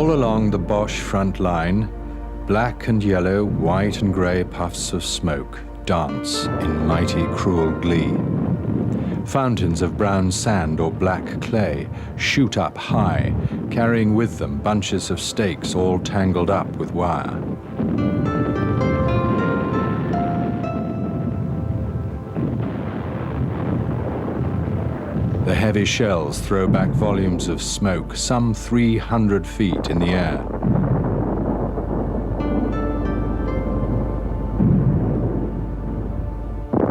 All along the Boche front line, black and yellow, white and grey puffs of smoke dance in mighty, cruel glee. Fountains of brown sand or black clay shoot up high, carrying with them bunches of stakes all tangled up with wire. The heavy shells throw back volumes of smoke, some 300 feet in the air.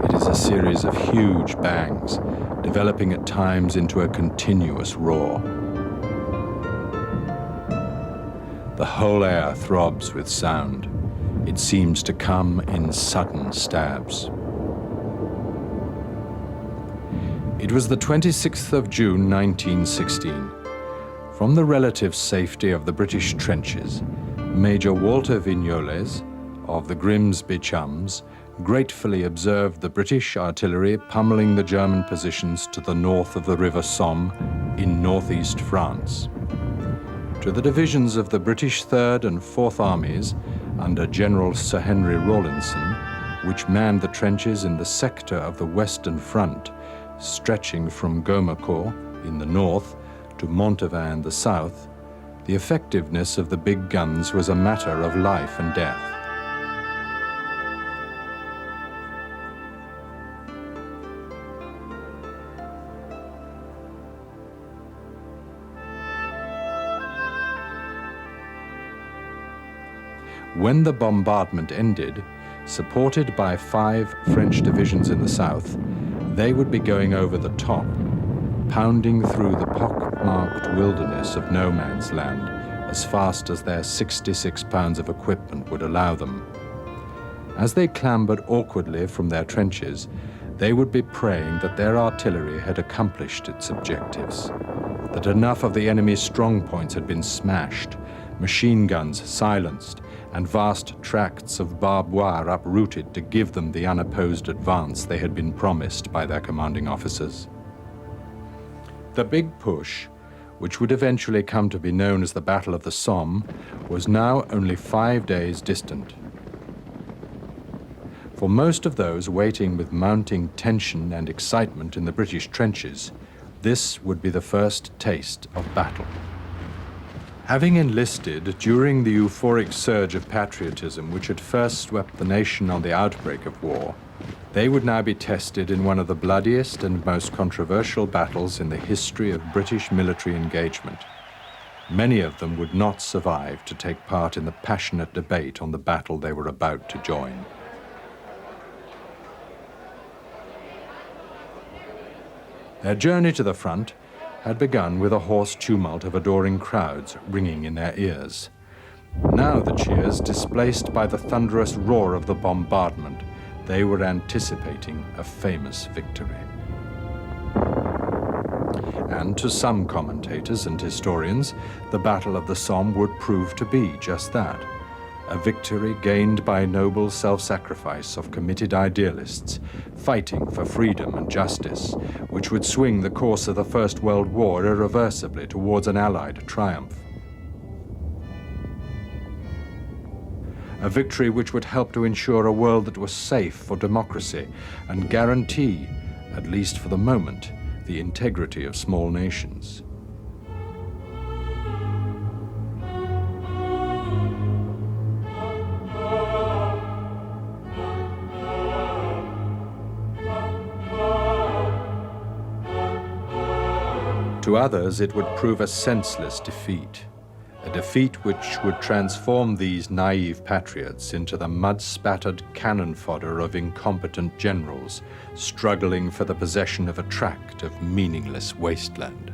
It is a series of huge bangs, developing at times into a continuous roar. The whole air throbs with sound. It seems to come in sudden stabs. It was the 26th of June, 1916. From the relative safety of the British trenches, Major Walter Vignoles of the Grimsby Chums gratefully observed the British artillery pummeling the German positions to the north of the River Somme in northeast France. To the divisions of the British Third and Fourth Armies under General Sir Henry Rawlinson, which manned the trenches in the sector of the Western Front, stretching from Gommecourt in the north to Montauban in the south, the effectiveness of the big guns was a matter of life and death. When the bombardment ended, supported by 5 French divisions in the south, they would be going over the top, pounding through the pock-marked wilderness of no man's land as fast as their 66 pounds of equipment would allow them. As they clambered awkwardly from their trenches, they would be praying that their artillery had accomplished its objectives, that enough of the enemy's strong points had been smashed, machine guns silenced, and vast tracts of Beauvoir uprooted to give them the unopposed advance they had been promised by their commanding officers. The big push, which would eventually come to be known as the Battle of the Somme, was now only 5 days distant. For most of those waiting with mounting tension and excitement in the British trenches, this would be the first taste of battle. Having enlisted during the euphoric surge of patriotism which had first swept the nation on the outbreak of war, they would now be tested in one of the bloodiest and most controversial battles in the history of British military engagement. Many of them would not survive to take part in the passionate debate on the battle they were about to join. Their journey to the front had begun with a hoarse tumult of adoring crowds ringing in their ears. Now the cheers displaced by the thunderous roar of the bombardment, they were anticipating a famous victory. And to some commentators and historians, the Battle of the Somme would prove to be just that, a victory gained by noble self-sacrifice of committed idealists, fighting for freedom and justice, which would swing the course of the First World War irreversibly towards an Allied triumph. A victory which would help to ensure a world that was safe for democracy and guarantee, at least for the moment, the integrity of small nations. To others, it would prove a senseless defeat, a defeat which would transform these naive patriots into the mud-spattered cannon fodder of incompetent generals struggling for the possession of a tract of meaningless wasteland.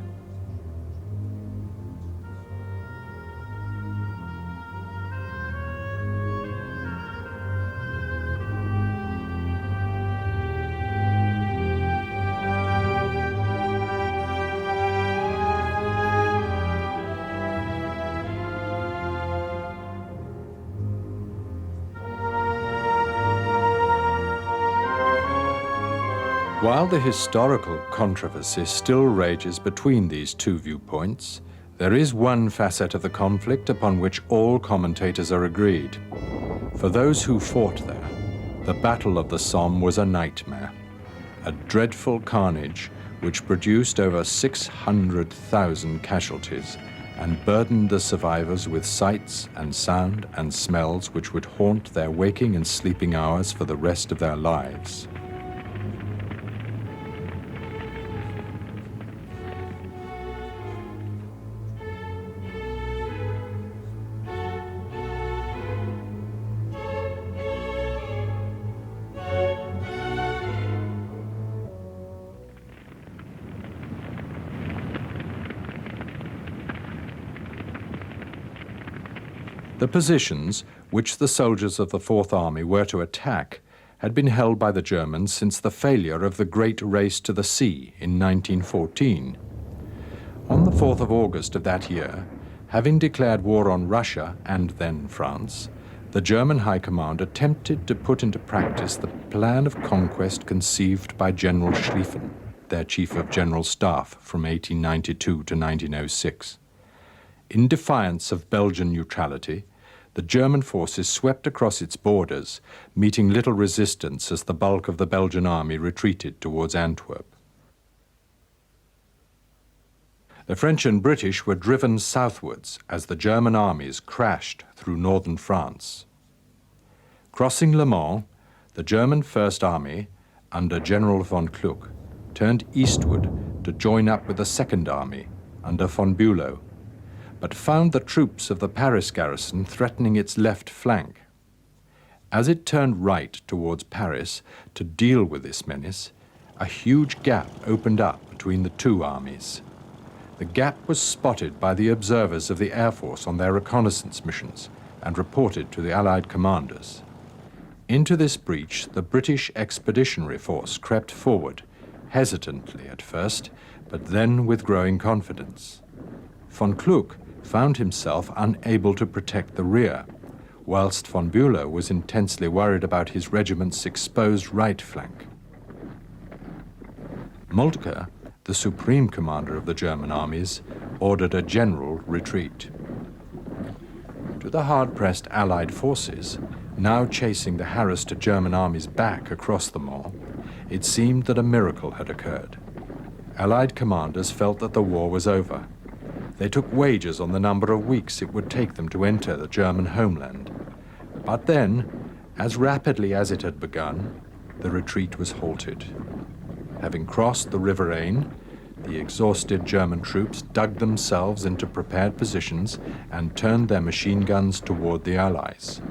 While the historical controversy still rages between these two viewpoints, There is one facet of the conflict upon which all commentators are agreed. For those who fought there, the Battle of the Somme was a nightmare, a dreadful carnage which produced over 600,000 casualties and burdened the survivors with sights and sound and smells which would haunt their waking and sleeping hours for the rest of their lives. The positions which the soldiers of the Fourth Army were to attack had been held by the Germans since the failure of the Great Race to the Sea in 1914. On the 4th of August of that year, having declared war on Russia and then France, the German High Command attempted to put into practice the plan of conquest conceived by General Schlieffen, their Chief of General Staff from 1892 to 1906. In defiance of Belgian neutrality, the German forces swept across its borders, meeting little resistance as the bulk of the Belgian army retreated towards Antwerp. The French and British were driven southwards as the German armies crashed through northern France. Crossing Le Mans, the German First Army, under General von Kluck, turned eastward to join up with the Second Army, under von Bülow, but found the troops of the Paris garrison threatening its left flank. As it turned right towards Paris to deal with this menace, a huge gap opened up between the two armies. The gap was spotted by the observers of the Air Force on their reconnaissance missions and reported to the Allied commanders. Into this breach, the British Expeditionary Force crept forward, hesitantly at first, but then with growing confidence. Von Kluck found himself unable to protect the rear, whilst von Bülow was intensely worried about his regiment's exposed right flank. Moltke, the supreme commander of the German armies, ordered a general retreat. To the hard-pressed Allied forces, now chasing the harassed German armies back across the Mans, it seemed that a miracle had occurred. Allied commanders felt that the war was over. They took wagers on the number of weeks it would take them to enter the German homeland. But then, as rapidly as it had begun, the retreat was halted. Having crossed the River Aisne, the exhausted German troops dug themselves into prepared positions and turned their machine guns toward the Allies.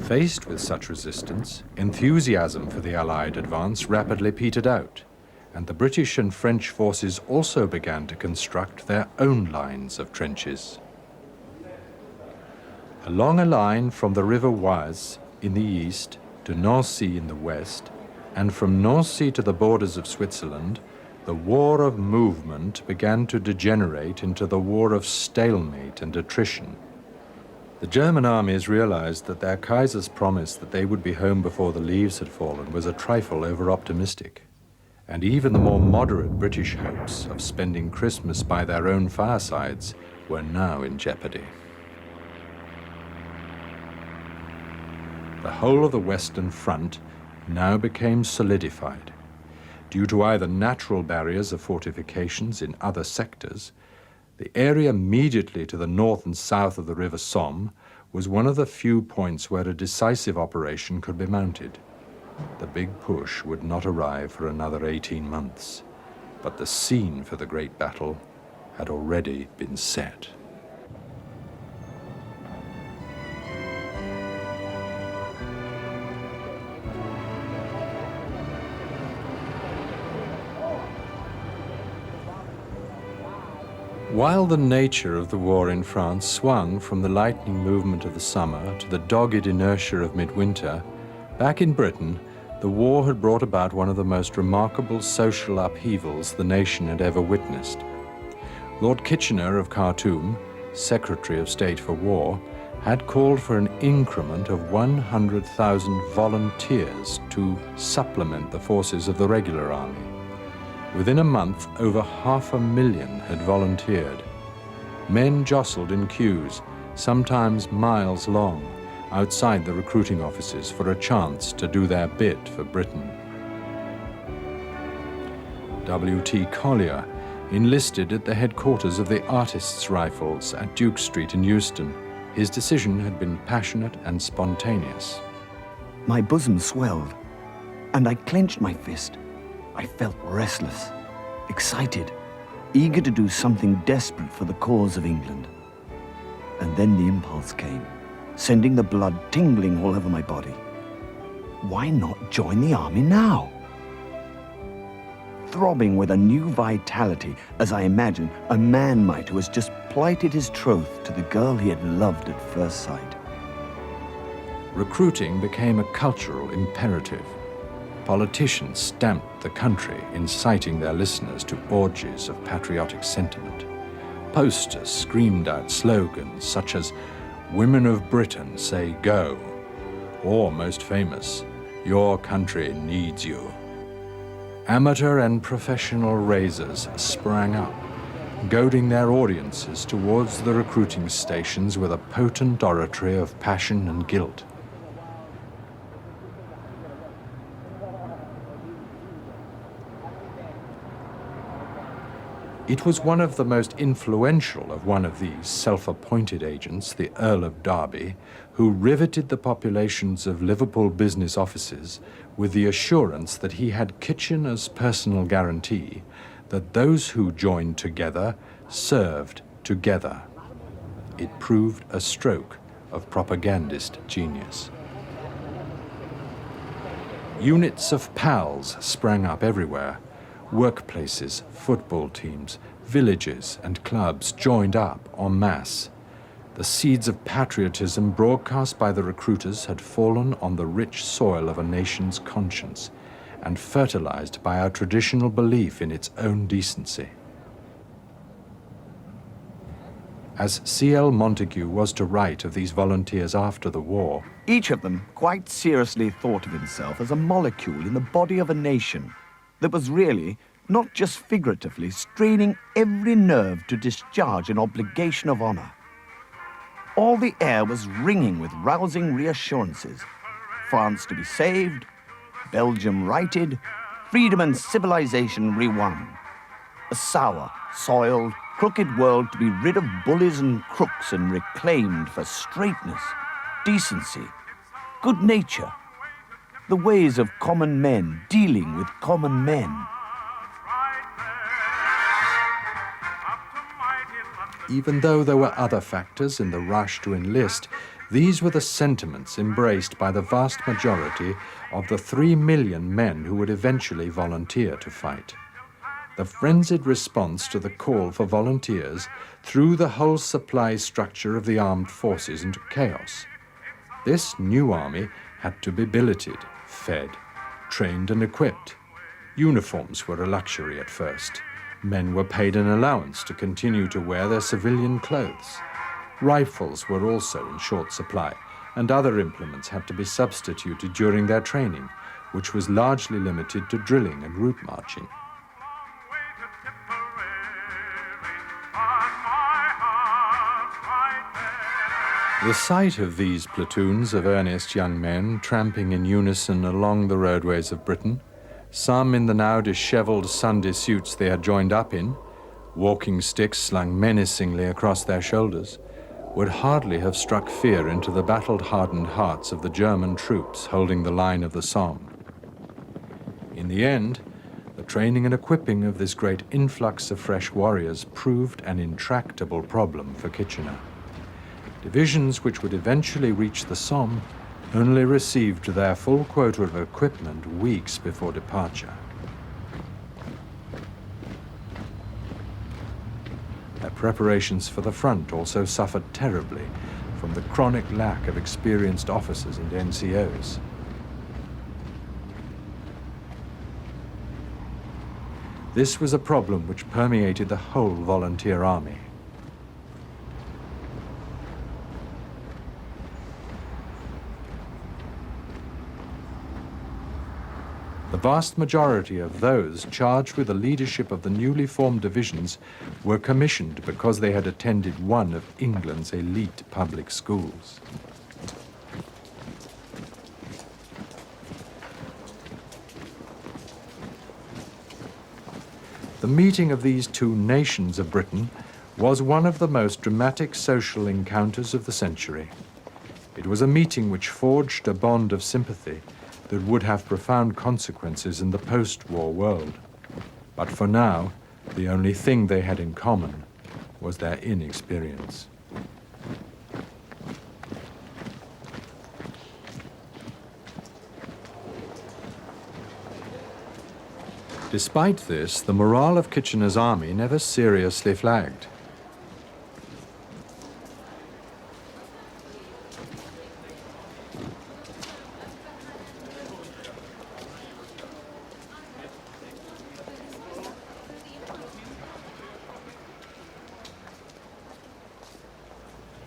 Faced with such resistance, enthusiasm for the Allied advance rapidly petered out, and the British and French forces also began to construct their own lines of trenches. Along a line from the River Oise in the east to Nancy in the west, and from Nancy to the borders of Switzerland, the war of movement began to degenerate into the war of stalemate and attrition. The German armies realized that their Kaiser's promise that they would be home before the leaves had fallen was a trifle over-optimistic, and even the more moderate British hopes of spending Christmas by their own firesides were now in jeopardy. The whole of the Western Front now became solidified. Due to either natural barriers of fortifications in other sectors, the area immediately to the north and south of the River Somme was one of the few points where a decisive operation could be mounted. The big push would not arrive for another 18 months, but the scene for the great battle had already been set. While the nature of the war in France swung from the lightning movement of the summer to the dogged inertia of midwinter, back in Britain, the war had brought about one of the most remarkable social upheavals the nation had ever witnessed. Lord Kitchener of Khartoum, Secretary of State for War, had called for an increment of 100,000 volunteers to supplement the forces of the regular army. Within a month, over 500,000 had volunteered. Men jostled in queues, sometimes miles long, outside the recruiting offices for a chance to do their bit for Britain. W.T. Collier enlisted at the headquarters of the Artists' Rifles at Duke Street in Euston. His decision had been passionate and spontaneous. My bosom swelled, and I clenched my fist. I felt restless, excited, eager to do something desperate for the cause of England. And then the impulse came, sending the blood tingling all over my body. Why not join the army now? Throbbing with a new vitality, as I imagine a man might who has just plighted his troth to the girl he had loved at first sight. Recruiting became a cultural imperative. Politicians stamped the country, inciting their listeners to orgies of patriotic sentiment. Posters screamed out slogans such as, "Women of Britain say go," or, most famous, "Your country needs you." Amateur and professional raisers sprang up, goading their audiences towards the recruiting stations with a potent oratory of passion and guilt. It was one of the most influential of one of these self-appointed agents, the Earl of Derby, who riveted the populations of Liverpool business offices with the assurance that he had Kitchener's personal guarantee that those who joined together served together. It proved a stroke of propagandist genius. Units of PALs sprang up everywhere. Workplaces, football teams, villages and clubs joined up en masse. The seeds of patriotism broadcast by the recruiters had fallen on the rich soil of a nation's conscience and fertilized by our traditional belief in its own decency. As C.L. Montague was to write of these volunteers after the war, each of them quite seriously thought of himself as a molecule in the body of a nation that was really, not just figuratively, straining every nerve to discharge an obligation of honor. All the air was ringing with rousing reassurances. France to be saved, Belgium righted, freedom and civilization re-won. A sour, soiled, crooked world to be rid of bullies and crooks and reclaimed for straightness, decency, good nature, the ways of common men dealing with common men. Even though there were other factors in the rush to enlist, these were the sentiments embraced by the vast majority of the 3 million men who would eventually volunteer to fight. The frenzied response to the call for volunteers threw the whole supply structure of the armed forces into chaos. This new army had to be billeted, fed, trained and equipped. Uniforms were a luxury at first. Men were paid an allowance to continue to wear their civilian clothes. Rifles were also in short supply, and other implements had to be substituted during their training, which was largely limited to drilling and route marching. The sight of these platoons of earnest young men tramping in unison along the roadways of Britain, some in the now dishevelled Sunday suits they had joined up in, walking sticks slung menacingly across their shoulders, would hardly have struck fear into the battle-hardened hearts of the German troops holding the line of the Somme. In the end, the training and equipping of this great influx of fresh warriors proved an intractable problem for Kitchener. Divisions which would eventually reach the Somme only received their full quota of equipment weeks before departure. Their preparations for the front also suffered terribly from the chronic lack of experienced officers and NCOs. This was a problem which permeated the whole volunteer army. The vast majority of those charged with the leadership of the newly formed divisions were commissioned because they had attended one of England's elite public schools. The meeting of these two nations of Britain was one of the most dramatic social encounters of the century. It was a meeting which forged a bond of sympathy that would have profound consequences in the post-war world. But for now, the only thing they had in common was their inexperience. Despite this, the morale of Kitchener's army never seriously flagged.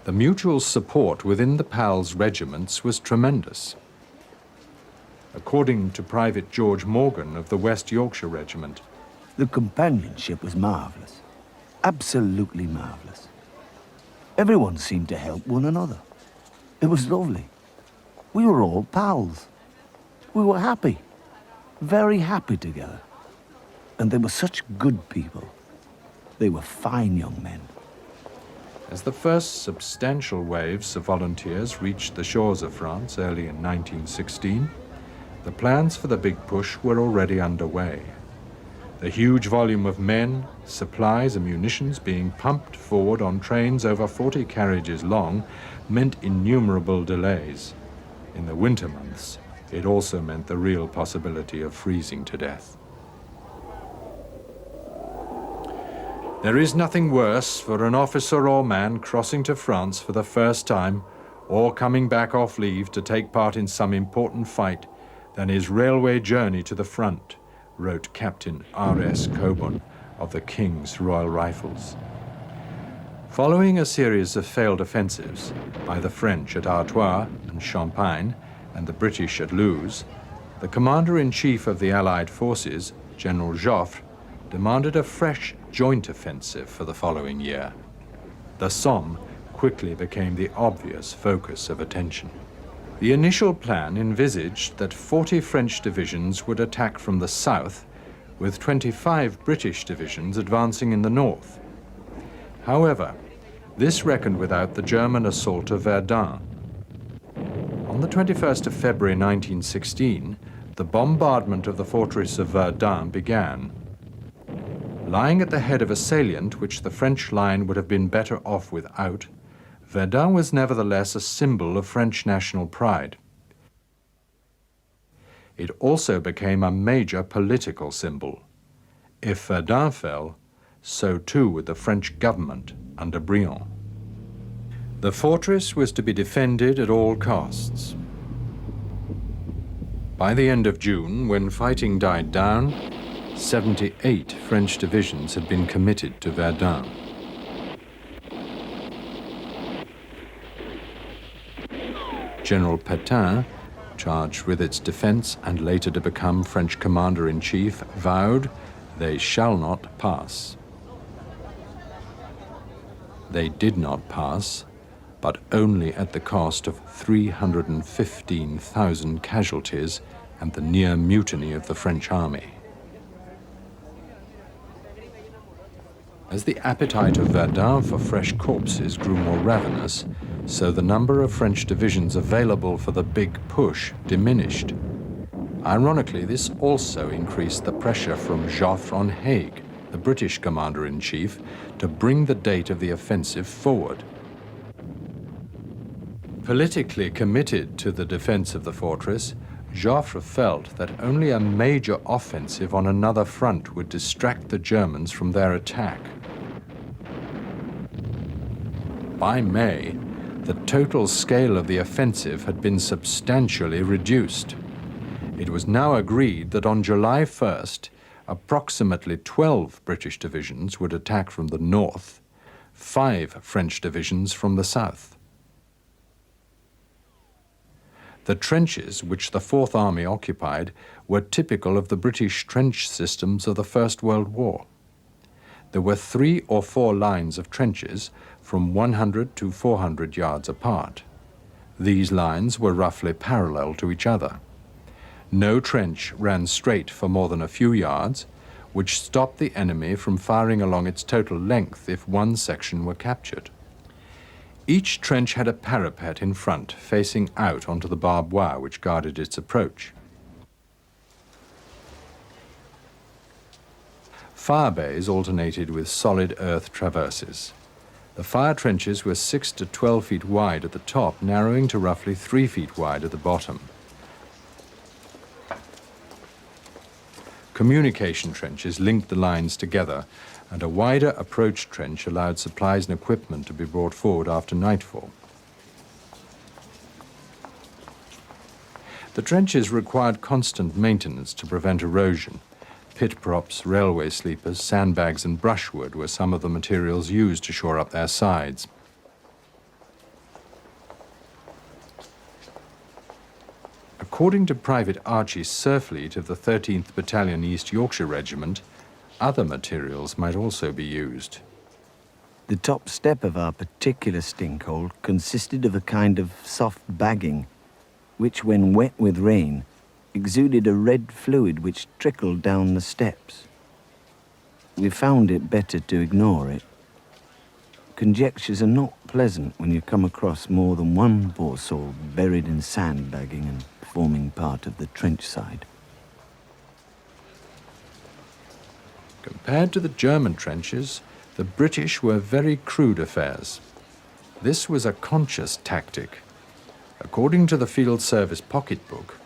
The mutual support within the PAL's regiments was tremendous. According to Private George Morgan of the West Yorkshire Regiment, the companionship was marvellous. Absolutely marvellous. Everyone seemed to help one another. It was lovely. We were all pals. We were happy. Very happy together. And they were such good people. They were fine young men. As the first substantial waves of volunteers reached the shores of France early in 1916, the plans for the big push were already underway. The huge volume of men, supplies and munitions being pumped forward on trains over 40 carriages long meant innumerable delays. In the winter months, it also meant the real possibility of freezing to death. There is nothing worse for an officer or man crossing to France for the first time or coming back off leave to take part in some important fight than his railway journey to the front, wrote Captain R.S. Coburn of the King's Royal Rifles. Following a series of failed offensives by the French at Artois and Champagne and the British at Loos, the Commander-in-Chief of the Allied forces, General Joffre, demanded a fresh joint offensive for the following year. The Somme quickly became the obvious focus of attention. The initial plan envisaged that 40 French divisions would attack from the south, with 25 British divisions advancing in the north. However, this reckoned without the German assault of Verdun. On the 21st of February 1916, the bombardment of the fortress of Verdun began. Lying at the head of a salient which the French line would have been better off without, Verdun was nevertheless a symbol of French national pride. It also became a major political symbol. If Verdun fell, so too would the French government under Briand. The fortress was to be defended at all costs. By the end of June, when fighting died down, 78 French divisions had been committed to Verdun. General Pétain, charged with its defense and later to become French commander-in-chief, vowed, "They shall not pass." They did not pass, but only at the cost of 315,000 casualties and the near mutiny of the French army. As the appetite of Verdun for fresh corpses grew more ravenous, so the number of French divisions available for the big push diminished. Ironically, this also increased the pressure from Joffre on Haig, the British commander-in-chief, to bring the date of the offensive forward. Politically committed to the defense of the fortress, Joffre felt that only a major offensive on another front would distract the Germans from their attack. By May, the total scale of the offensive had been substantially reduced. It was now agreed that on July 1st, approximately 12 British divisions would attack from the north, 5 French divisions from the south. The trenches which the Fourth Army occupied were typical of the British trench systems of the First World War. There were 3 or 4 lines of trenches from 100 to 400 yards apart. These lines were roughly parallel to each other. No trench ran straight for more than a few yards, which stopped the enemy from firing along its total length if one section were captured. Each trench had a parapet in front, facing out onto the barbed wire which guarded its approach. Fire bays alternated with solid earth traverses. The fire trenches were 6 to 12 feet wide at the top, narrowing to roughly 3 feet wide at the bottom. Communication trenches linked the lines together, and a wider approach trench allowed supplies and equipment to be brought forward after nightfall. The trenches required constant maintenance to prevent erosion. Pit props, railway sleepers, sandbags and brushwood were some of the materials used to shore up their sides. According to Private Archie Surfleet of the 13th Battalion East Yorkshire Regiment, other materials might also be used. The top step of our particular stinkhole consisted of a kind of soft bagging, which, when wet with rain, exuded a red fluid which trickled down the steps. We found it better to ignore it. Conjectures are not pleasant when you come across more than one poor soul buried in sandbagging and forming part of the trench side. Compared to the German trenches, the British were very crude affairs. This was a conscious tactic. According to the Field Service pocketbook,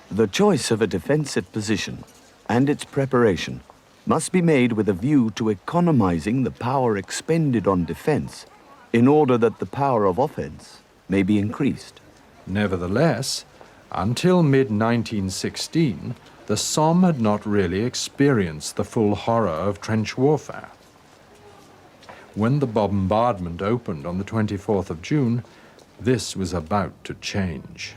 the choice of a defensive position and its preparation must be made with a view to economizing the power expended on defense in order that the power of offense may be increased. Nevertheless, until mid-1916, the Somme had not really experienced the full horror of trench warfare. When the bombardment opened on the 24th of June, this was about to change.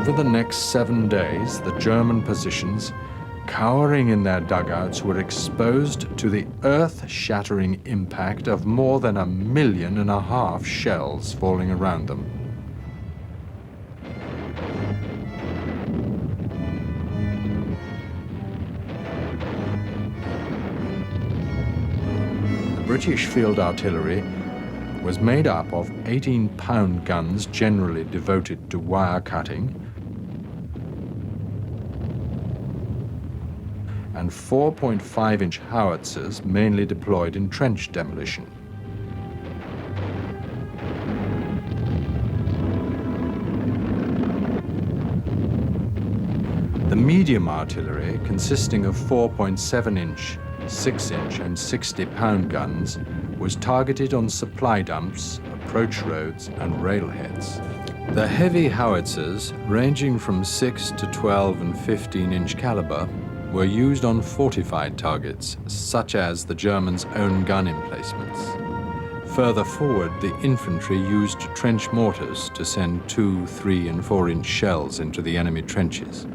Over the next 7 days, the German positions, cowering in their dugouts, were exposed to the earth-shattering impact of more than 1.5 million shells falling around them. The British field artillery was made up of 18-pound guns generally devoted to wire cutting, and 4.5-inch howitzers mainly deployed in trench demolition. The medium artillery, consisting of 4.7-inch, 6-inch and 60-pound guns, was targeted on supply dumps, approach roads and railheads. The heavy howitzers, ranging from 6 to 12 and 15-inch caliber, were used on fortified targets, such as the Germans' own gun emplacements. Further forward, the infantry used trench mortars to send 2, 3 and 4-inch shells into the enemy trenches.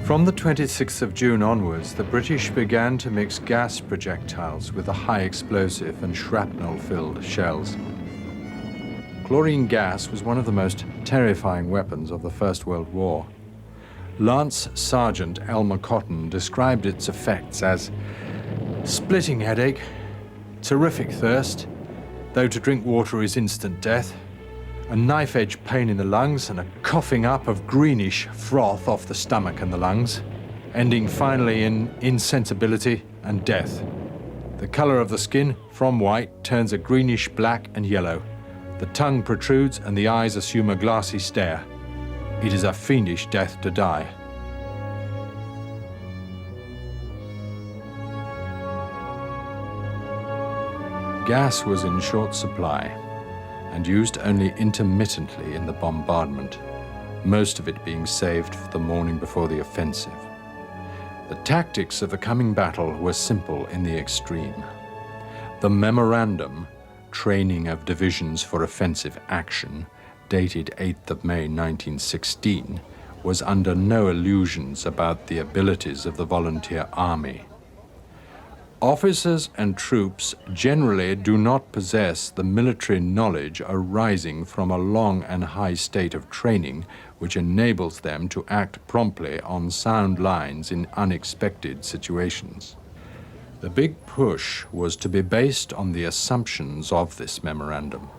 From the 26th of June onwards, the British began to mix gas projectiles with the high explosive and shrapnel-filled shells. Chlorine gas was one of the most terrifying weapons of the First World War. Lance Sergeant Elmer Cotton described its effects as splitting headache, terrific thirst, though to drink water is instant death, a knife-edge pain in the lungs, and a coughing up of greenish froth off the stomach and the lungs, ending finally in insensibility and death. The color of the skin, from white, turns a greenish black and yellow. The tongue protrudes and the eyes assume a glassy stare. It is a fiendish death to die. Gas was in short supply and used only intermittently in the bombardment, most of it being saved for the morning before the offensive. The tactics of the coming battle were simple in the extreme. The memorandum, Training of Divisions for Offensive Action, dated 8th of May 1916, was under no illusions about the abilities of the volunteer army. Officers and troops generally do not possess the military knowledge arising from a long and high state of training which enables them to act promptly on sound lines in unexpected situations. The big push was to be based on the assumptions of this memorandum,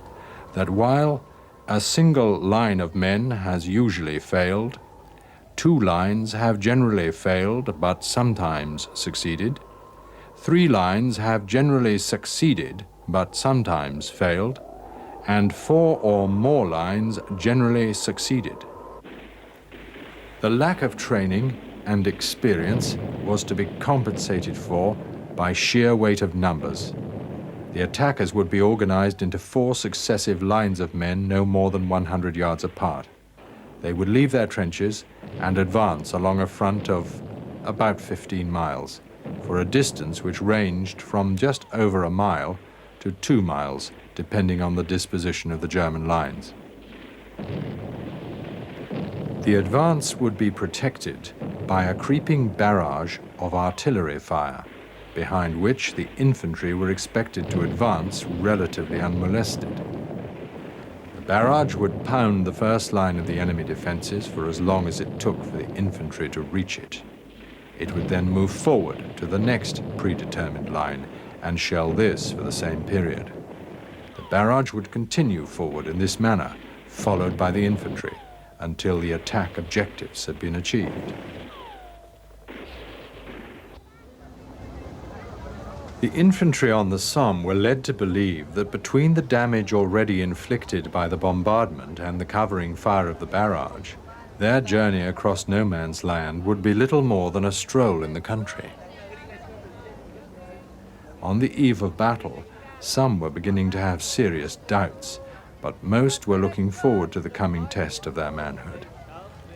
that while a single line of men has usually failed, 2 lines have generally failed but sometimes succeeded, 3 lines have generally succeeded but sometimes failed, and 4 or more lines generally succeeded. The lack of training and experience was to be compensated for by sheer weight of numbers. The attackers would be organized into 4 successive lines of men no more than 100 yards apart. They would leave their trenches and advance along a front of about 15 miles. For a distance which ranged from just over a mile to 2 miles, depending on the disposition of the German lines. The advance would be protected by a creeping barrage of artillery fire, behind which the infantry were expected to advance relatively unmolested. The barrage would pound the first line of the enemy defenses for as long as it took for the infantry to reach it. It would then move forward to the next predetermined line and shell this for the same period. The barrage would continue forward in this manner, followed by the infantry, until the attack objectives had been achieved. The infantry on the Somme were led to believe that between the damage already inflicted by the bombardment and the covering fire of the barrage, their journey across no man's land would be little more than a stroll in the country. On the eve of battle, some were beginning to have serious doubts, but most were looking forward to the coming test of their manhood.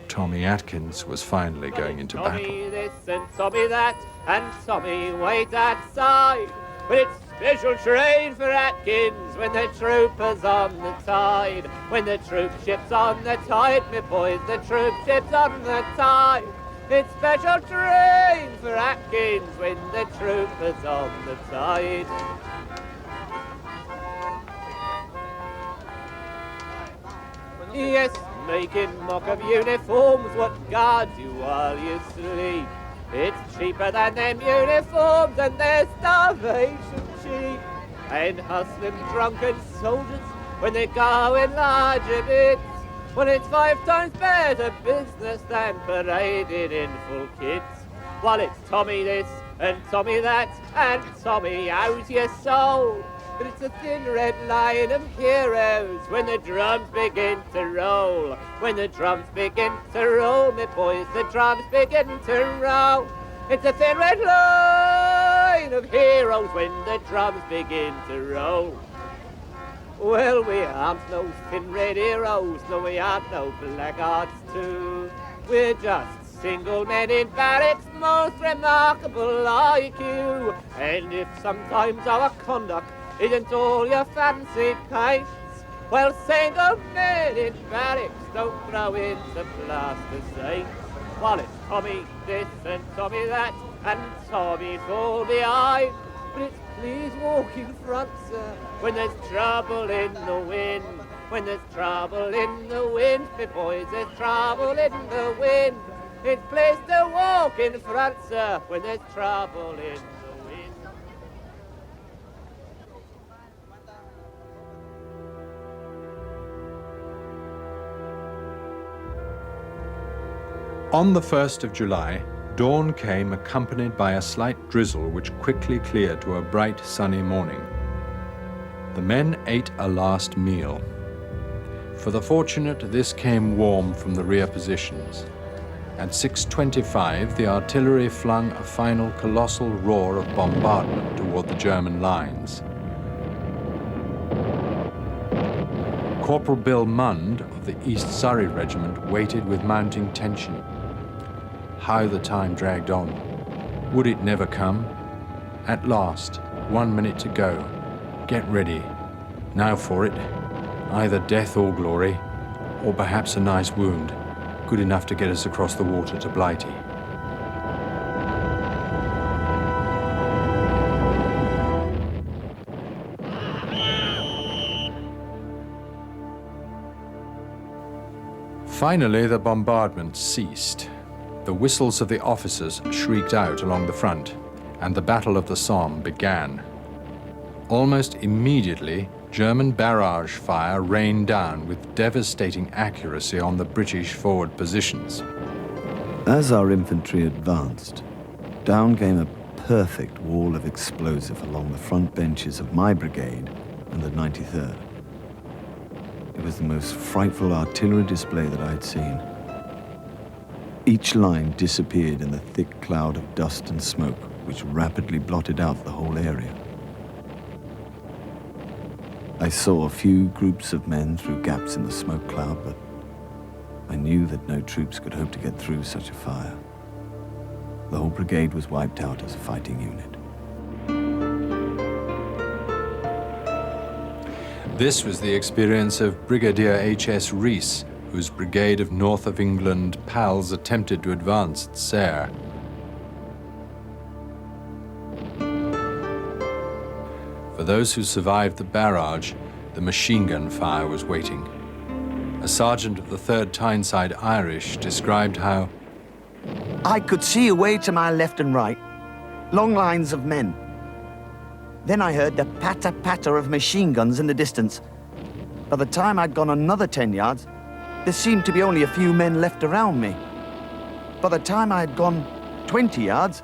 Tommy Atkins was finally going into battle. Tommy this and Tommy that, and Tommy wait outside. But it's special train for Atkins when the troopers on the tide. When the troop ship's on the tide, me boys, the troop ship's on the tide. It's special train for Atkins when the troopers on the tide. Yes, making mock of uniforms, what guards you while you sleep. It's cheaper than them uniforms and they're starvation cheap. And hustling drunken soldiers when they go in larger bits, when it's 5 times better business than parading in full kits. While it's Tommy this and Tommy that and Tommy how's your soul? But it's a thin red line of heroes when the drums begin to roll. When the drums begin to roll, me boys, the drums begin to roll. It's a thin red line of heroes when the drums begin to roll. Well, we aren't no thin red heroes, no, we aren't no blackguards too. We're just single men in barracks, most remarkable like you. And if sometimes our conduct isn't all your fancy paints, well, single men in barracks don't grow into plaster saints. While it's Tommy this and Tommy that and Tommy fall behind, but it's please walk in front, sir, when there's trouble in the wind. When there's trouble in the wind, me boys, there's trouble in the wind. It's please to walk in front, sir, when there's trouble in the wind. On the 1st of July, dawn came accompanied by a slight drizzle which quickly cleared to a bright sunny morning. The men ate a last meal. For the fortunate, this came warm from the rear positions. At 6:25, the artillery flung a final colossal roar of bombardment toward the German lines. Corporal Bill Mund of the East Surrey Regiment waited with mounting tension. How the time dragged on. Would it never come? At last, 1 minute to go. Get ready. Now for it. Either death or glory, or perhaps a nice wound, good enough to get us across the water to Blighty. Finally, the bombardment ceased. The whistles of the officers shrieked out along the front, and the Battle of the Somme began. Almost immediately, German barrage fire rained down with devastating accuracy on the British forward positions. As our infantry advanced, down came a perfect wall of explosive along the front benches of my brigade and the 93rd. It was the most frightful artillery display that I had seen. Each line disappeared in the thick cloud of dust and smoke, which rapidly blotted out the whole area. I saw a few groups of men through gaps in the smoke cloud, but I knew that no troops could hope to get through such a fire. The whole brigade was wiped out as a fighting unit. This was the experience of Brigadier H.S. Rees, whose brigade of North of England PALs attempted to advance at Serre. For those who survived the barrage, the machine gun fire was waiting. A sergeant of the 3rd Tyneside Irish described how I could see away to my left and right, long lines of men. Then I heard the patter-patter of machine guns in the distance. By the time I'd gone another 10 yards, there seemed to be only a few men left around me. By the time I had gone 20 yards,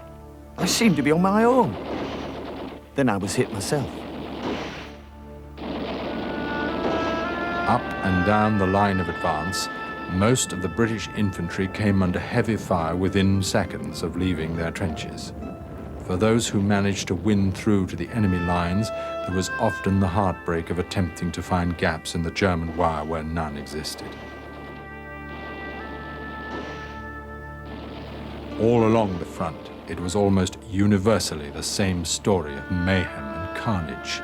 I seemed to be on my own. Then I was hit myself. up and down the line of advance, most of the British infantry came under heavy fire within seconds of leaving their trenches. For those who managed to win through to the enemy lines, there was often the heartbreak of attempting to find gaps in the German wire where none existed. All along the front, it was almost universally the same story of mayhem and carnage.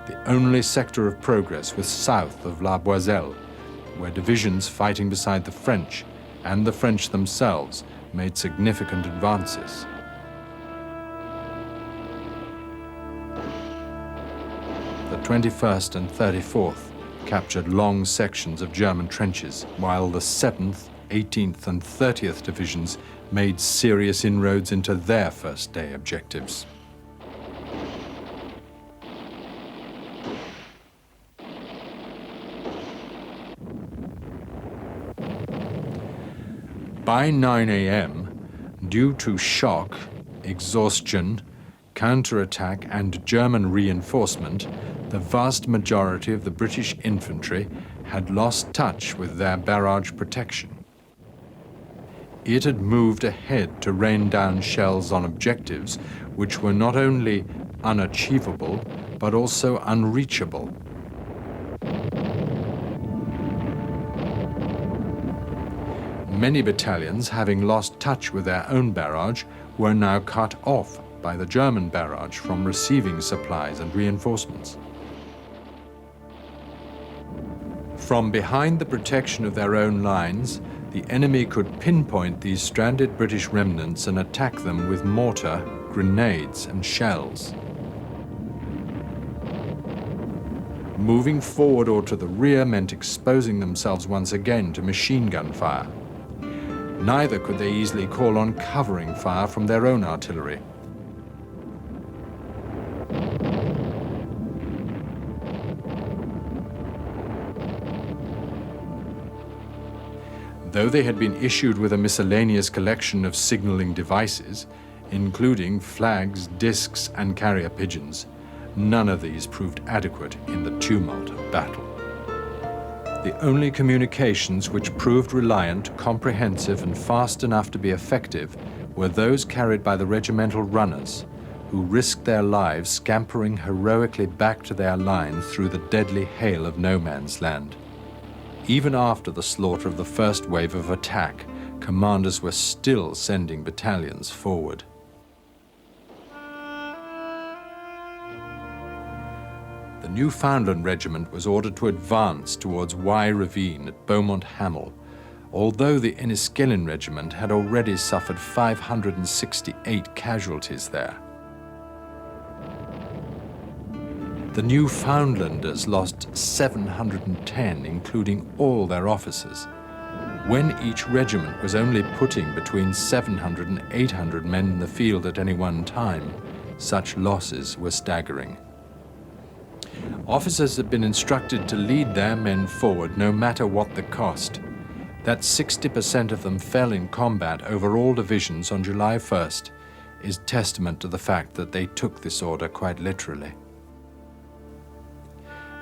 The only sector of progress was south of La Boiselle, where divisions fighting beside the French and the French themselves made significant advances. The 21st and 34th captured long sections of German trenches, while the 7th, 18th and 30th divisions made serious inroads into their first day objectives. By 9 a.m., due to shock, exhaustion, counterattack and German reinforcement, the vast majority of the British infantry had lost touch with their barrage protection. It had moved ahead to rain down shells on objectives which were not only unachievable, but also unreachable. Many battalions, having lost touch with their own barrage, were now cut off by the German barrage from receiving supplies and reinforcements. From behind the protection of their own lines, the enemy could pinpoint these stranded British remnants and attack them with mortar, grenades, and shells. Moving forward or to the rear meant exposing themselves once again to machine gun fire. Neither could they easily call on covering fire from their own artillery. Though they had been issued with a miscellaneous collection of signaling devices, including flags, discs, and carrier pigeons, none of these proved adequate in the tumult of battle. The only communications which proved reliant, comprehensive, and fast enough to be effective were those carried by the regimental runners, who risked their lives scampering heroically back to their line through the deadly hail of no man's land. Even after the slaughter of the first wave of attack, commanders were still sending battalions forward. The Newfoundland Regiment was ordered to advance towards Wye Ravine at Beaumont Hamel, although the Enniskillen Regiment had already suffered 568 casualties there. The Newfoundlanders lost 710, including all their officers, when each regiment was only putting between 700 and 800 men in the field at any one time. Such losses were staggering. Officers had been instructed to lead their men forward no matter what the cost. That 60% of them fell in combat over all divisions on July 1st is testament to the fact that they took this order quite literally.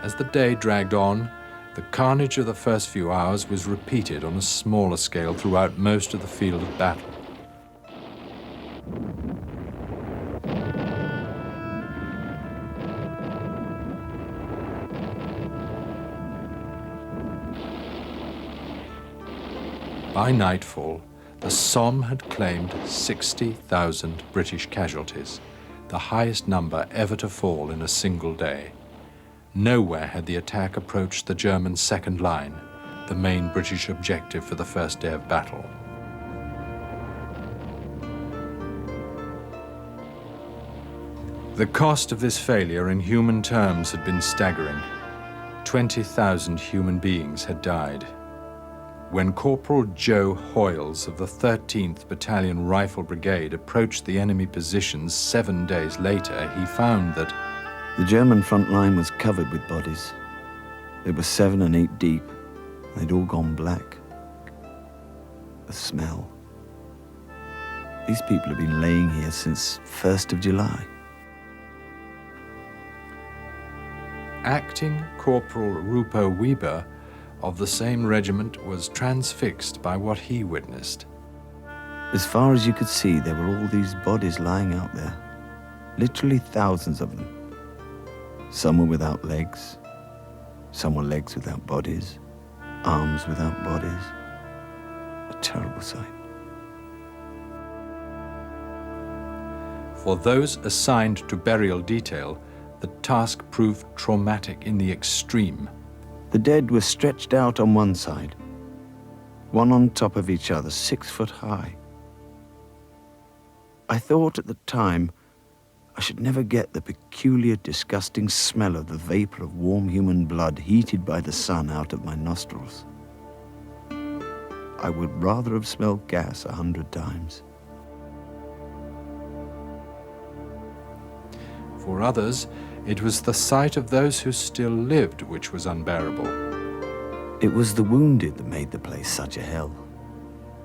As the day dragged on, the carnage of the first few hours was repeated on a smaller scale throughout most of the field of battle. By nightfall, the Somme had claimed 60,000 British casualties, the highest number ever to fall in a single day. Nowhere had the attack approached the German second line, the main British objective for the first day of battle. The cost of this failure in human terms had been staggering. 20,000 human beings had died. When Corporal Joe Hoyles of the 13th Battalion Rifle Brigade approached the enemy positions 7 days later, he found that the German front line was covered with bodies. They were 7 and 8 deep. They'd all gone black. The smell. These people have been laying here since 1st of July. Acting Corporal Rupo Weber of the same regiment was transfixed by what he witnessed. As far as you could see, there were all these bodies lying out there. Literally thousands of them. Some were without legs. Some were legs without bodies. Arms without bodies. A terrible sight. For those assigned to burial detail, the task proved traumatic in the extreme. The dead were stretched out on one side, one on top of each other, 6 foot high. I thought at the time I should never get the peculiar, disgusting smell of the vapor of warm human blood heated by the sun out of my nostrils. I would rather have smelled gas 100 times. For others, it was the sight of those who still lived which was unbearable. It was the wounded that made the place such a hell.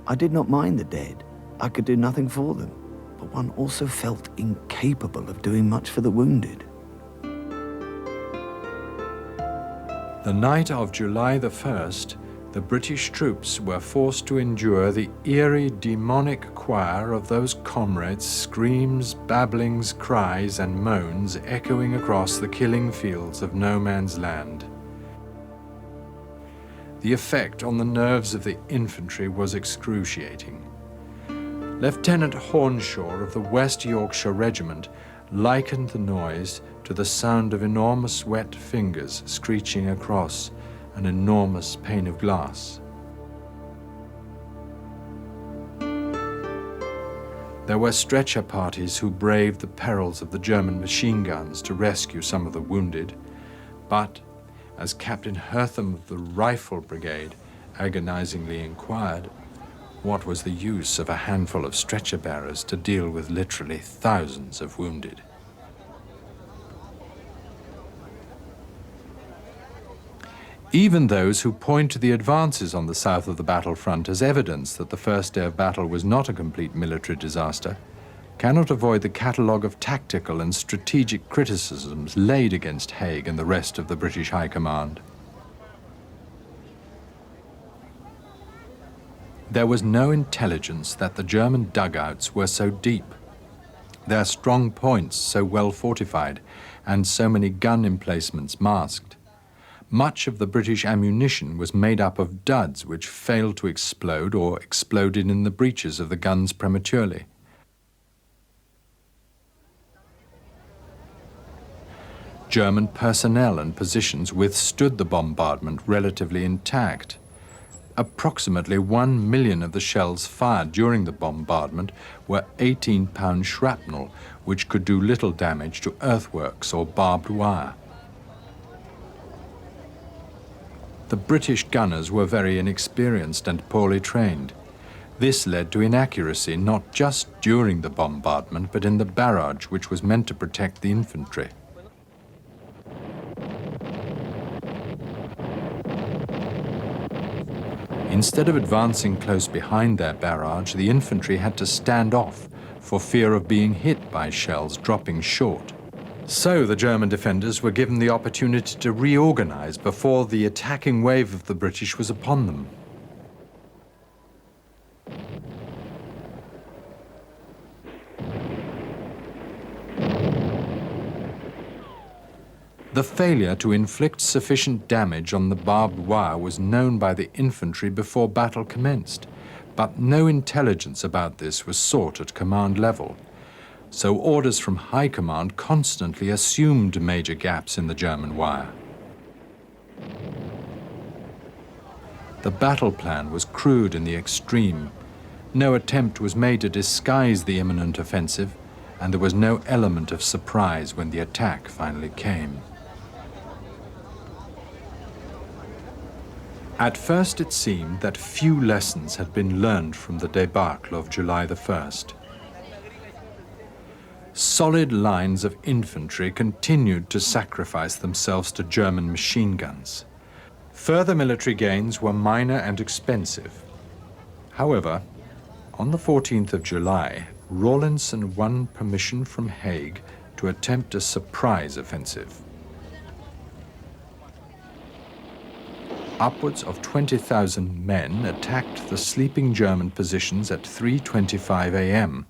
I did not mind the dead. I could do nothing for them. But one also felt incapable of doing much for the wounded. The night of July the 1st, the British troops were forced to endure the eerie, demonic choir of those comrades' screams, babblings, cries, and moans echoing across the killing fields of no man's land. The effect on the nerves of the infantry was excruciating. Lieutenant Hornshaw of the West Yorkshire Regiment likened the noise to the sound of enormous wet fingers screeching across an enormous pane of glass. There were stretcher parties who braved the perils of the German machine guns to rescue some of the wounded, but, as Captain Hertham of the Rifle Brigade agonizingly inquired, what was the use of a handful of stretcher bearers to deal with literally thousands of wounded? Even those who point to the advances on the south of the battlefront as evidence that the first day of battle was not a complete military disaster cannot avoid the catalogue of tactical and strategic criticisms laid against Haig and the rest of the British High Command. There was no intelligence that the German dugouts were so deep, their strong points so well fortified, and so many gun emplacements masked. Much of the British ammunition was made up of duds which failed to explode or exploded in the breeches of the guns prematurely. German personnel and positions withstood the bombardment relatively intact. Approximately 1 million of the shells fired during the bombardment were 18-pound shrapnel, which could do little damage to earthworks or barbed wire. The British gunners were very inexperienced and poorly trained. This led to inaccuracy not just during the bombardment, but in the barrage which was meant to protect the infantry. Instead of advancing close behind their barrage, the infantry had to stand off for fear of being hit by shells dropping short. So the German defenders were given the opportunity to reorganize before the attacking wave of the British was upon them. The failure to inflict sufficient damage on the barbed wire was known by the infantry before battle commenced, but no intelligence about this was sought at command level. So orders from High Command constantly assumed major gaps in the German wire. The battle plan was crude in the extreme. No attempt was made to disguise the imminent offensive, and there was no element of surprise when the attack finally came. At first it seemed that few lessons had been learned from the debacle of July the 1st. Solid lines of infantry continued to sacrifice themselves to German machine guns. Further military gains were minor and expensive. However, on the 14th of July, Rawlinson won permission from Haig to attempt a surprise offensive. Upwards of 20,000 men attacked the sleeping German positions at 3:25 a.m.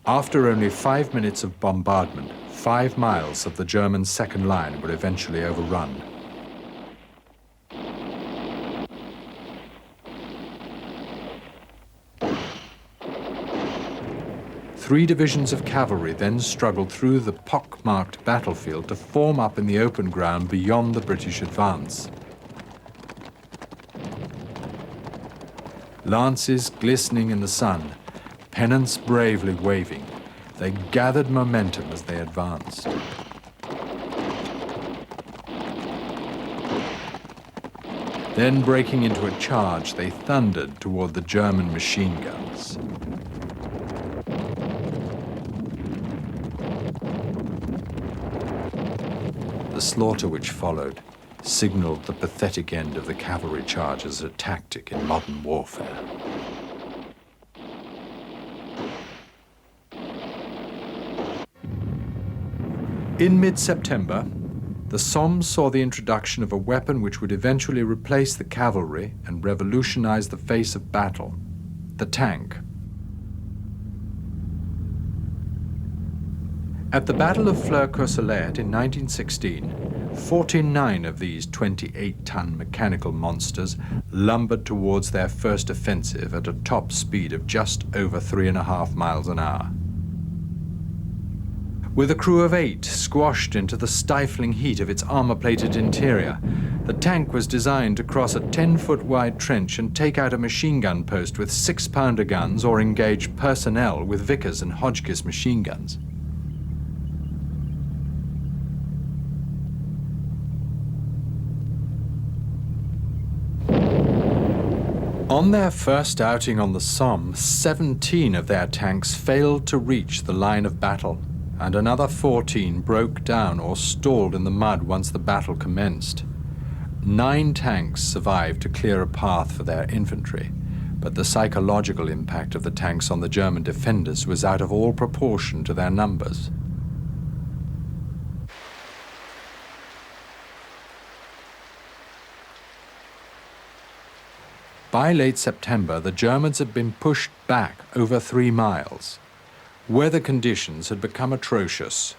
After only 5 minutes of bombardment, 5 miles of the German second line were eventually overrun. Three divisions of cavalry then struggled through the pock-marked battlefield to form up in the open ground beyond the British advance. Lances glistening in the sun, pennants bravely waving, they gathered momentum as they advanced. Then, breaking into a charge, they thundered toward the German machine guns. The slaughter which followed signaled the pathetic end of the cavalry charge as a tactic in modern warfare. In mid-September, the Somme saw the introduction of a weapon which would eventually replace the cavalry and revolutionize the face of battle, the tank. At the Battle of Flers-Courcelette in 1916, 49 of these 28-ton mechanical monsters lumbered towards their first offensive at a top speed of just over 3.5 miles an hour. With a crew of 8 squashed into the stifling heat of its armor-plated interior, the tank was designed to cross a 10-foot-wide trench and take out a machine gun post with 6-pounder guns or engage personnel with Vickers and Hotchkiss machine guns. On their first outing on the Somme, 17 of their tanks failed to reach the line of battle, and another 14 broke down or stalled in the mud once the battle commenced. 9 tanks survived to clear a path for their infantry, but the psychological impact of the tanks on the German defenders was out of all proportion to their numbers. By late September, the Germans had been pushed back over 3 miles. Weather conditions had become atrocious.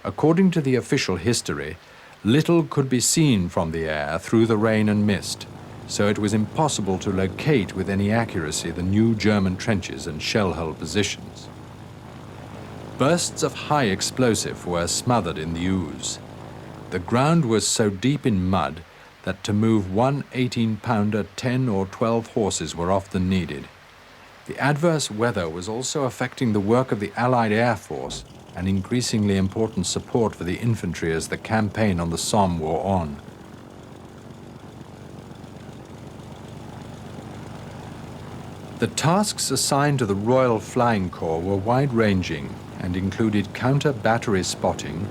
According to the official history, little could be seen from the air through the rain and mist, so it was impossible to locate with any accuracy the new German trenches and shell-hole positions. Bursts of high explosive were smothered in the ooze. The ground was so deep in mud that to move one 18-pounder, 10 or 12 horses were often needed. The adverse weather was also affecting the work of the Allied Air Force, an increasingly important support for the infantry as the campaign on the Somme wore on. The tasks assigned to the Royal Flying Corps were wide-ranging and included counter-battery spotting,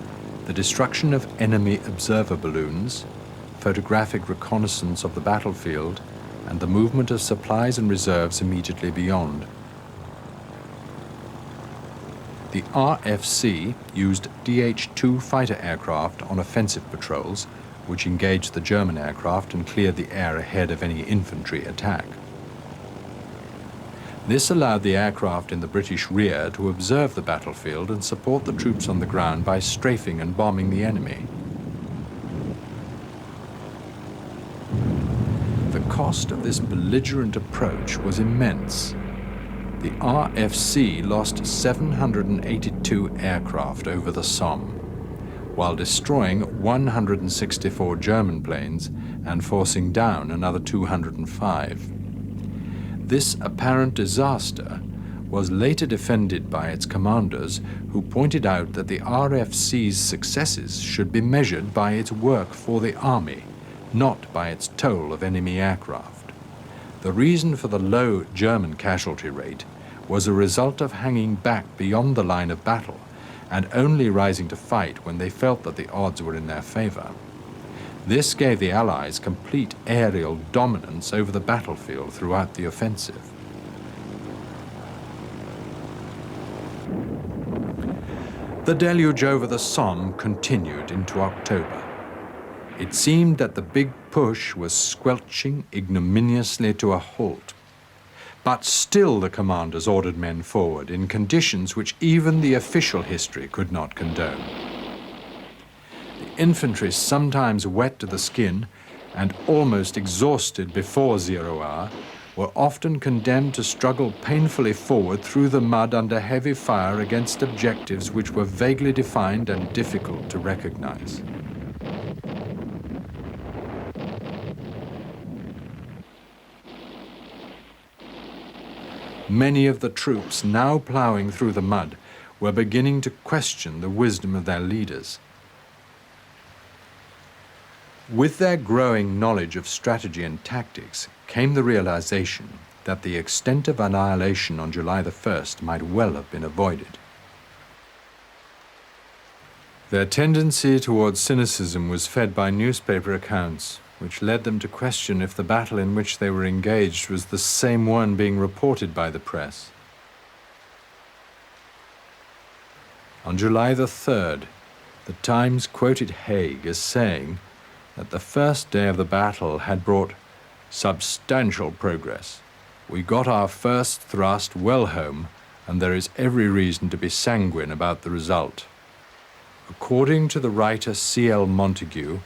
the destruction of enemy observer balloons, photographic reconnaissance of the battlefield, and the movement of supplies and reserves immediately beyond. The RFC used DH-2 fighter aircraft on offensive patrols, which engaged the German aircraft and cleared the air ahead of any infantry attack. This allowed the aircraft in the British rear to observe the battlefield and support the troops on the ground by strafing and bombing the enemy. The cost of this belligerent approach was immense. The RFC lost 782 aircraft over the Somme, while destroying 164 German planes and forcing down another 205. This apparent disaster was later defended by its commanders, who pointed out that the RFC's successes should be measured by its work for the army, not by its toll of enemy aircraft. The reason for the low German casualty rate was a result of hanging back beyond the line of battle and only rising to fight when they felt that the odds were in their favor. This gave the Allies complete aerial dominance over the battlefield throughout the offensive. The deluge over the Somme continued into October. It seemed that the big push was squelching ignominiously to a halt. But still the commanders ordered men forward in conditions which even the official history could not condone. The infantry, sometimes wet to the skin and almost exhausted before 0 hour, were often condemned to struggle painfully forward through the mud under heavy fire against objectives which were vaguely defined and difficult to recognize. Many of the troops now ploughing through the mud were beginning to question the wisdom of their leaders. With their growing knowledge of strategy and tactics came the realization that the extent of annihilation on July the 1st might well have been avoided. Their tendency towards cynicism was fed by newspaper accounts, which led them to question if the battle in which they were engaged was the same one being reported by the press. On July the 3rd, the Times quoted Haig as saying that the first day of the battle had brought substantial progress. We got our first thrust well home, and there is every reason to be sanguine about the result. According to the writer C.L. Montague,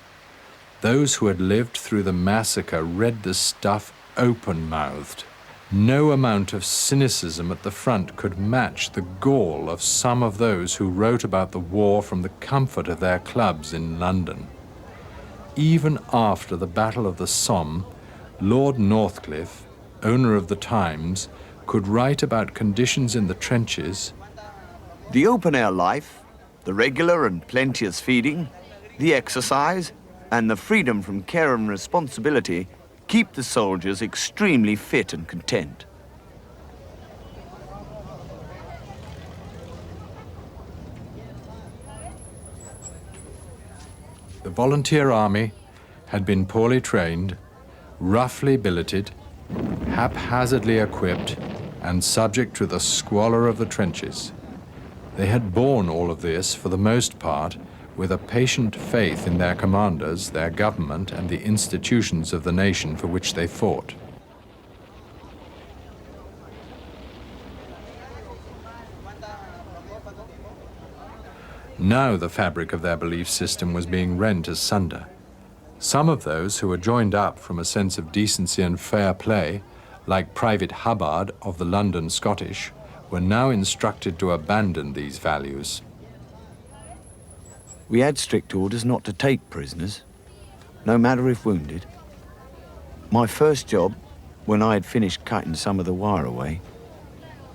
those who had lived through the massacre read the stuff open-mouthed. No amount of cynicism at the front could match the gall of some of those who wrote about the war from the comfort of their clubs in London. Even after the Battle of the Somme, Lord Northcliffe, owner of the Times, could write about conditions in the trenches. The open-air life, the regular and plenteous feeding, the exercise, and the freedom from care and responsibility keep the soldiers extremely fit and content. The volunteer army had been poorly trained, roughly billeted, haphazardly equipped, and subject to the squalor of the trenches. They had borne all of this, for the most part, with a patient faith in their commanders, their government, and the institutions of the nation for which they fought. Now the fabric of their belief system was being rent asunder. Some of those who were joined up from a sense of decency and fair play, like Private Hubbard of the London Scottish, were now instructed to abandon these values. We had strict orders not to take prisoners, no matter if wounded. My first job, when I had finished cutting some of the wire away,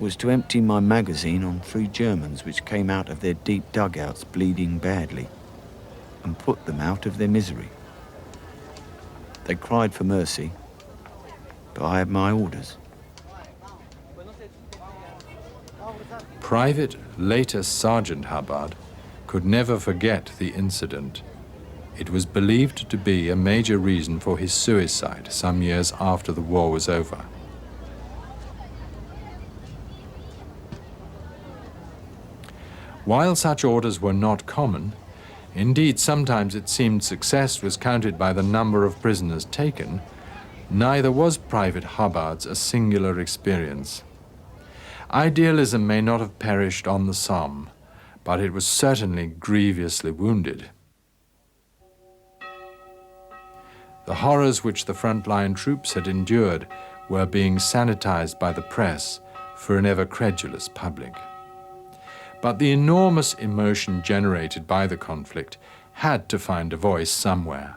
was to empty my magazine on 3 Germans which came out of their deep dugouts bleeding badly and put them out of their misery. They cried for mercy, but I had my orders. Private, later Sergeant Hubbard, could never forget the incident. It was believed to be a major reason for his suicide some years after the war was over. While such orders were not common, indeed sometimes it seemed success was counted by the number of prisoners taken, neither was Private Hubbard's a singular experience. Idealism may not have perished on the Somme, but it was certainly grievously wounded. The horrors which the frontline troops had endured were being sanitized by the press for an ever-credulous public. But the enormous emotion generated by the conflict had to find a voice somewhere.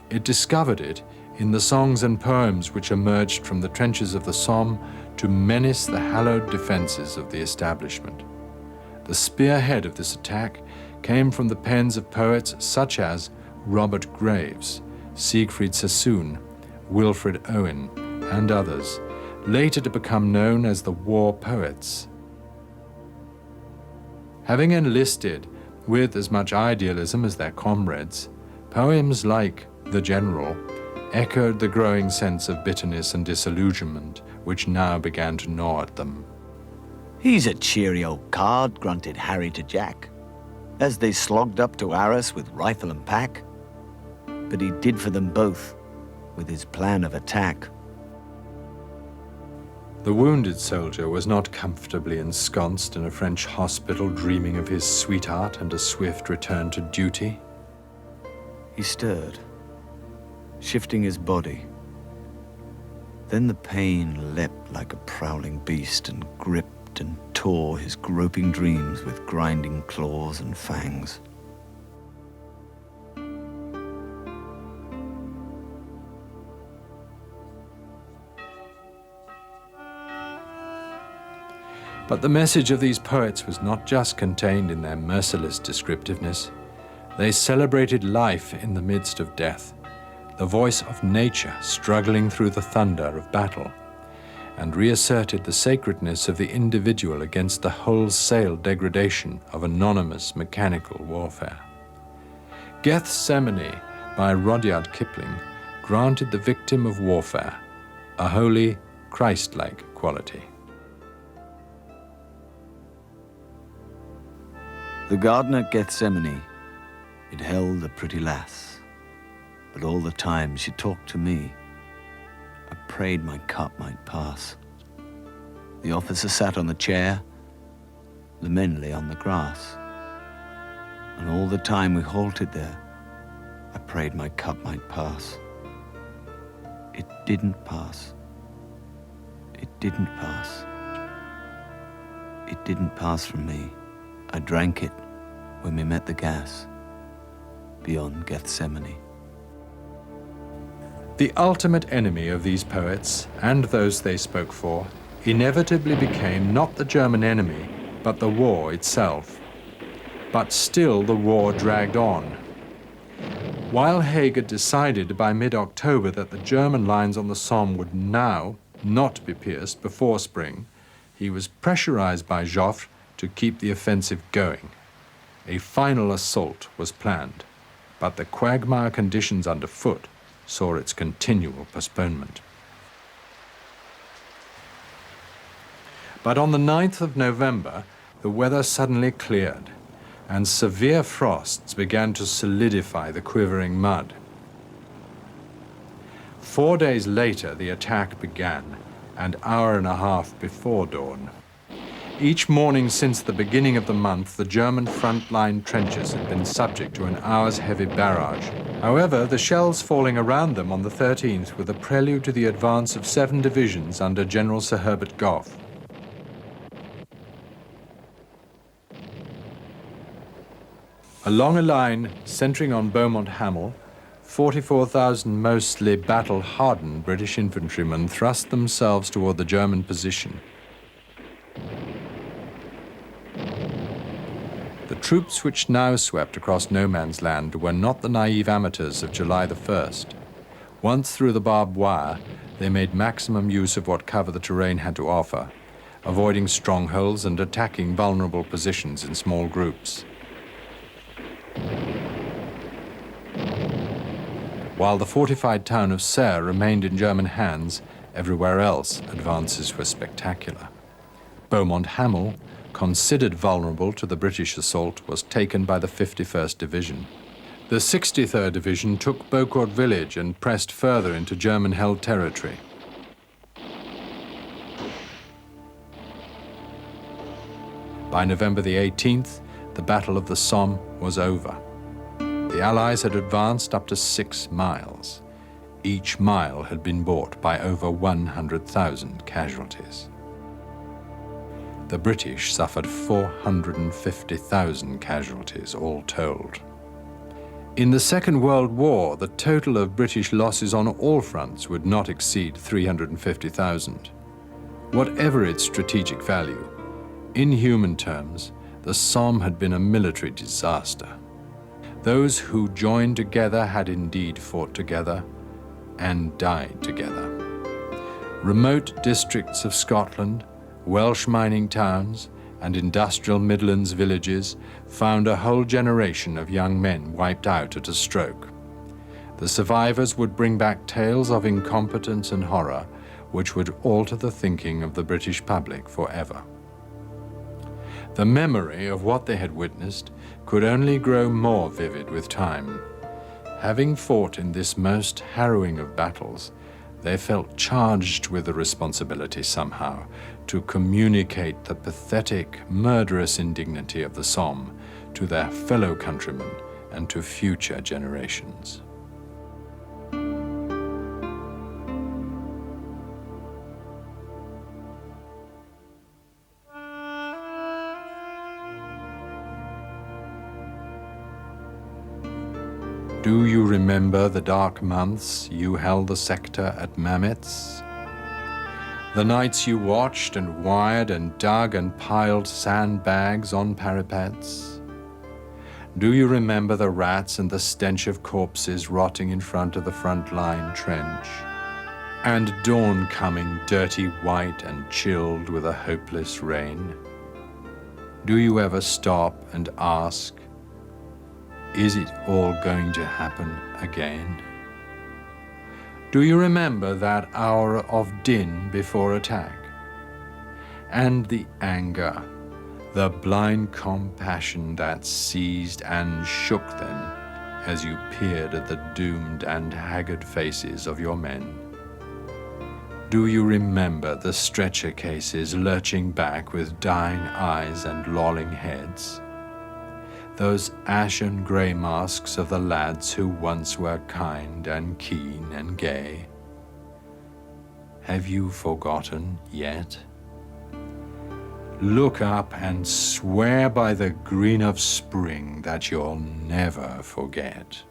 It discovered it in the songs and poems which emerged from the trenches of the Somme to menace the hallowed defenses of the establishment. The spearhead of this attack came from the pens of poets such as Robert Graves, Siegfried Sassoon, Wilfred Owen, and others, later to become known as the war poets. Having enlisted with as much idealism as their comrades, poems like The General echoed the growing sense of bitterness and disillusionment which now began to gnaw at them. "He's a cheery old card," grunted Harry to Jack, as they slogged up to Arras with rifle and pack. But he did for them both, with his plan of attack. The wounded soldier was not comfortably ensconced in a French hospital dreaming of his sweetheart and a swift return to duty. He stirred, shifting his body. Then the pain leapt like a prowling beast and gripped and tore his groping dreams with grinding claws and fangs. But the message of these poets was not just contained in their merciless descriptiveness. They celebrated life in the midst of death, the voice of nature struggling through the thunder of battle, and reasserted the sacredness of the individual against the wholesale degradation of anonymous mechanical warfare. Gethsemane by Rudyard Kipling granted the victim of warfare a holy, Christ-like quality. The garden at Gethsemane, it held a pretty lass, but all the time she talked to me. I prayed my cup might pass. The officer sat on the chair, the men lay on the grass, and all the time we halted there, I prayed my cup might pass. It didn't pass. It didn't pass. It didn't pass from me. I drank it when we met the gas beyond Gethsemane. The ultimate enemy of these poets, and those they spoke for, inevitably became not the German enemy, but the war itself. But still the war dragged on. While Haig had decided by mid-October that the German lines on the Somme would now not be pierced before spring, he was pressurized by Geoffrey to keep the offensive going. A final assault was planned. but the quagmire conditions underfoot saw its continual postponement. But on the 9th of November, the weather suddenly cleared, and severe frosts began to solidify the quivering mud. 4 days later, the attack began, an hour and a half before dawn. Each morning since the beginning of the month, the German front-line trenches had been subject to an hour's heavy barrage. However, the shells falling around them on the 13th were the prelude to the advance of 7 divisions under General Sir Herbert Gough. Along a line centering on Beaumont Hamel, 44,000 mostly battle-hardened British infantrymen thrust themselves toward the German position. The troops which now swept across no man's land were not the naive amateurs of July the 1st. Once through the barbed wire, they made maximum use of what cover the terrain had to offer, avoiding strongholds and attacking vulnerable positions in small groups. While the fortified town of Serres remained in German hands, everywhere else advances were spectacular. Beaumont Hamel, considered vulnerable to the British assault, was taken by the 51st Division. The 63rd Division took Beaucourt village and pressed further into German-held territory. By November the 18th, the Battle of the Somme was over. The Allies had advanced up to 6 miles. Each mile had been bought by over 100,000 casualties. The British suffered 450,000 casualties, all told. In the Second World War, the total of British losses on all fronts would not exceed 350,000. Whatever its strategic value, in human terms, the Somme had been a military disaster. Those who joined together had indeed fought together and died together. Remote districts of Scotland, Welsh mining towns, and industrial Midlands villages found a whole generation of young men wiped out at a stroke. The survivors would bring back tales of incompetence and horror which would alter the thinking of the British public forever. The memory of what they had witnessed could only grow more vivid with time. Having fought in this most harrowing of battles, they felt charged with the responsibility somehow to communicate the pathetic, murderous indignity of the Somme to their fellow countrymen and to future generations. Do you remember the dark months you held the sector at Mametz? The nights you watched and wired and dug and piled sandbags on parapets? Do you remember the rats and the stench of corpses rotting in front of the front line trench? And dawn coming dirty white and chilled with a hopeless rain? Do you ever stop and ask, is it all going to happen again? Do you remember that hour of din before attack? And the anger, the blind compassion that seized and shook them as you peered at the doomed and haggard faces of your men? Do you remember the stretcher cases lurching back with dying eyes and lolling heads? Those ashen grey masks of the lads who once were kind and keen and gay? Have you forgotten yet? Look up and swear by the green of spring that you'll never forget.